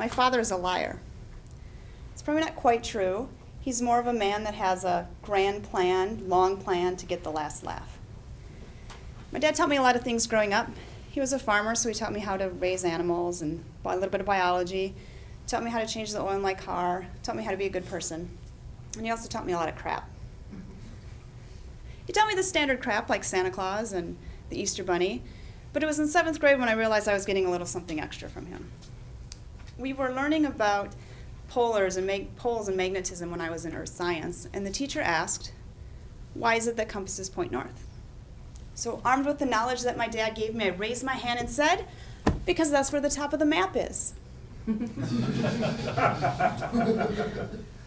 my father is a liar. It's probably not quite true. He's more of a man that has a grand plan, long plan to get the last laugh. My dad taught me a lot of things growing up. He was a farmer, so he taught me how to raise animals and a little bit of biology, taught me how to change the oil in my car, taught me how to be a good person. And he also taught me a lot of crap. He taught me the standard crap like Santa Claus and the Easter Bunny, but it was in 7th grade when I realized I was getting a little something extra from him. We were learning about poles and magnetism when I was in earth science, and the teacher asked, why is it that compasses point north? So armed with the knowledge that my dad gave me, I raised my hand and said, because that's where the top of the map is.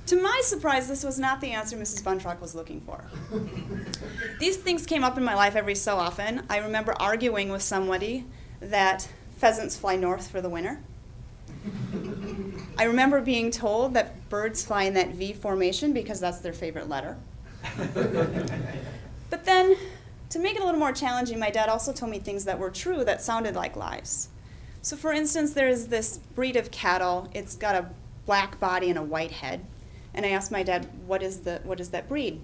To my surprise, this was not the answer Mrs. Buntrock was looking for. These things came up in my life every so often. I remember arguing with somebody that pheasants fly north for the winter. I remember being told that birds fly in that V formation because that's their favorite letter. But then, to make it a little more challenging, my dad also told me things that were true that sounded like lies. So for instance, there is this breed of cattle. It's got a black body and a white head. And I asked my dad, what is that breed?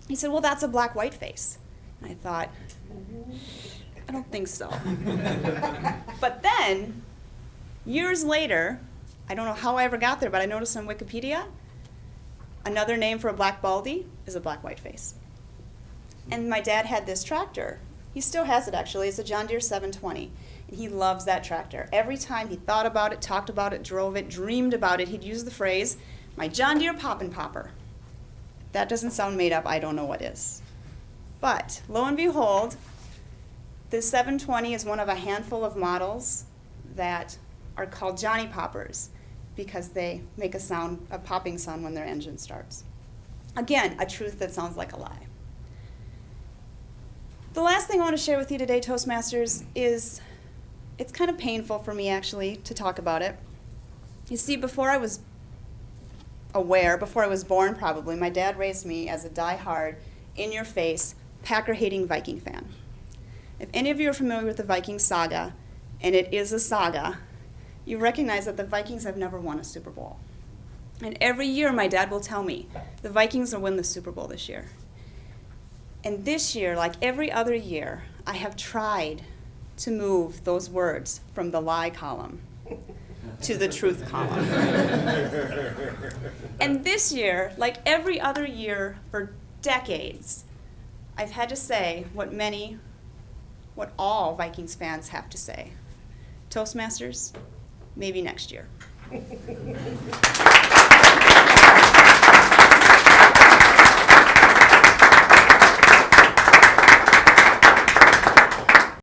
He said, well, that's a black white face. And I thought, I don't think so. But then, years later, I don't know how I ever got there, but I noticed on Wikipedia, another name for a black baldy is a black white face. And my dad had this tractor. He still has it, actually. It's a John Deere 720. And he loves that tractor. Every time he thought about it, talked about it, drove it, dreamed about it, he'd use the phrase, my John Deere poppin' popper. If that doesn't sound made up, I don't know what is. But lo and behold, this 720 is one of a handful of models that are called Johnny Poppers because they make a popping sound when their engine starts. Again, a truth that sounds like a lie. The last thing I want to share with you today, Toastmasters, is it's kind of painful for me, actually, to talk about it. You see, before I was born probably, my dad raised me as a die-hard, in-your-face, Packer-hating Viking fan. If any of you are familiar with the Viking saga, and it is a saga, you recognize that the Vikings have never won a Super Bowl. And every year my dad will tell me, the Vikings will win the Super Bowl this year. And this year, like every other year, I have tried to move those words from the lie column to the truth column. And this year, like every other year for decades, I've had to say what all Vikings fans have to say. Toastmasters, maybe next year.